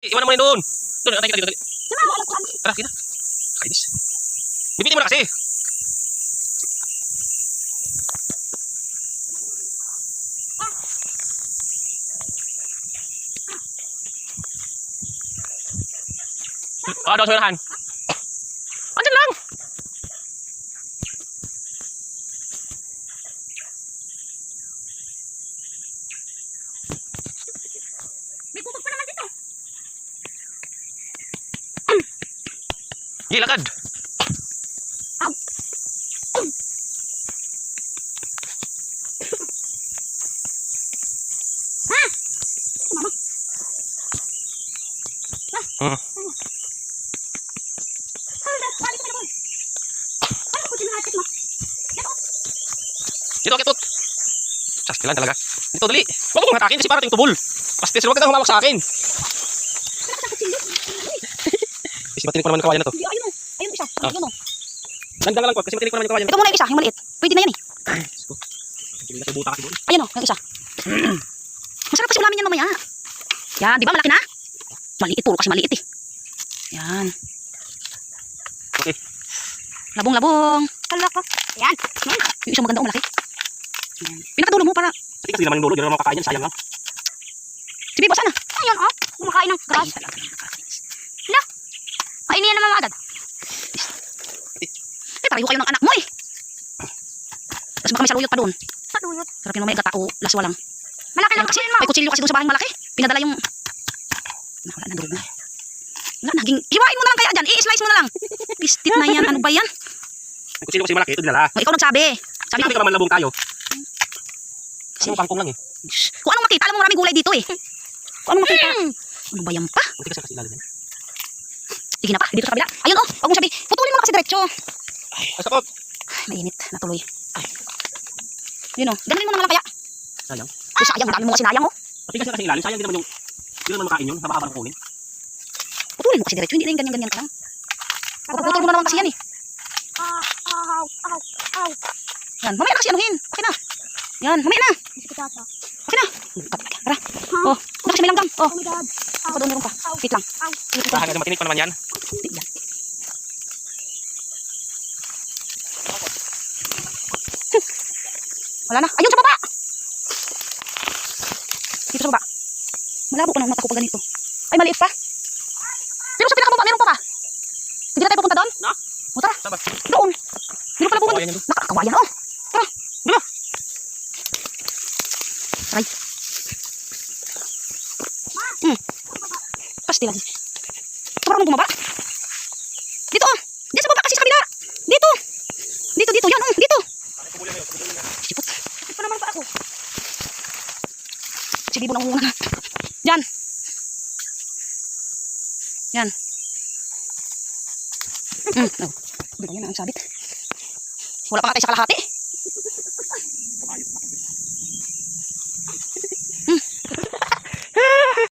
Iwan mo na doon. Doon, tayo kita dito. Tara, kita. Kainis. Bibitin mo na kasi. Doon sa unahan. Andyan lang. May bubog pa naman dito. Gilakad. Dito, kitot. Sastilan talaga. Dito, dali. Huwag mong hatakin kasi parating tubol. Pastis, huwag ka nang humawak sa akin. Kasi matinig ko naman yung kawayan na to. Ayun o. Ayun isa. Ayun o. Ganda nga lang po kasi matinig ko naman yung kawayan. Ito muna yung isa, yung maliit. Pwede na yan eh. Sige, nasa buta kasi doon. Ayun o, yung isa. Masarap kasi ulamin yan mamaya. Yan, di ba malaki na? Maliit, puro kasi maliit eh. Yan. Okay. Labong-labong. Hala ka. Yan. Yung isang maganda malaki. Yan. Pinakadulo mo para. Kasi naman yung dulo, di naman makakain yan, sayang lang. Si Biba sana. Ayun o. Kumakain ng grass. Hala. Kainin yan naman agad. Eh, pareho kayo ng anak mo eh. Tapos baka may saluyot pa doon. Saluyot? Sarap yun mamaya gata o laswa lang. Malaki lang kasi may kutsilyo kasi doon sa bahay malaki. Pinadala yung... Wala na, durog na. Wala, naging... Hiwain mo na lang kaya dyan. I-slice mo na lang. Bistit na yan. Ano ba yan? Kung sino kasi malaki, ito dinala. O, ikaw nagsabi. Sabi Sabi ko, ka naman labong tayo. Kasi pangkong lang eh. kung anong makita, alam mo maraming gulay dito eh. Kung anong makita. Ano ba yan pa? Buti kasi ilalim yan. Sige na pa, dito sa kabila. Ayun oh, huwag mong sabi. Putulin mo na kasi diretso. Ay, sakot. Mainit, natuloy. Yun oh, ganunin mo naman lang kaya. Sayang. Ay, sayang, dami mo kasi sinayang oh. Pati kasi ilalim, sayang din naman yung... Hindi naman makain yun, haba-haba ng kunin. Putulin mo kasi diretso, hindi na yung ganyan-ganyan ka lang. Putulin mo naman kasi yan eh. Yan, mamaya na kasi anuhin. Okay na. Yan, mamaya na. Okay na. Tara. Oh, una kasi may langgam. Oh. Ako doon meron pa. Wait lang. Tahan na matinig pa naman yan. Yan. Wala na. Ayun sa baba. Dito sa baba. Malabo ko ng mata ko pa ganito. Ay, maliit pa. Pero sa pinakababa, meron pa ba? Hindi na tayo pupunta doon? Na? O tara. Saba. Doon. Meron pala pupunta. Kawayan yan doon. Nakakawayan oh. Tara. Dito. Aray. Pastila. Sobrang mong bumaba. Dito oh. Diyan sa baba kasi sa kabila. Dito. Dito. Yan oh. Dito. Sipot. Ito naman pa ako. Si Bibo nang muna. Diyan. Yan. Oh. Hindi yan ang sabit. Wala pa nga tayo sa kalahati.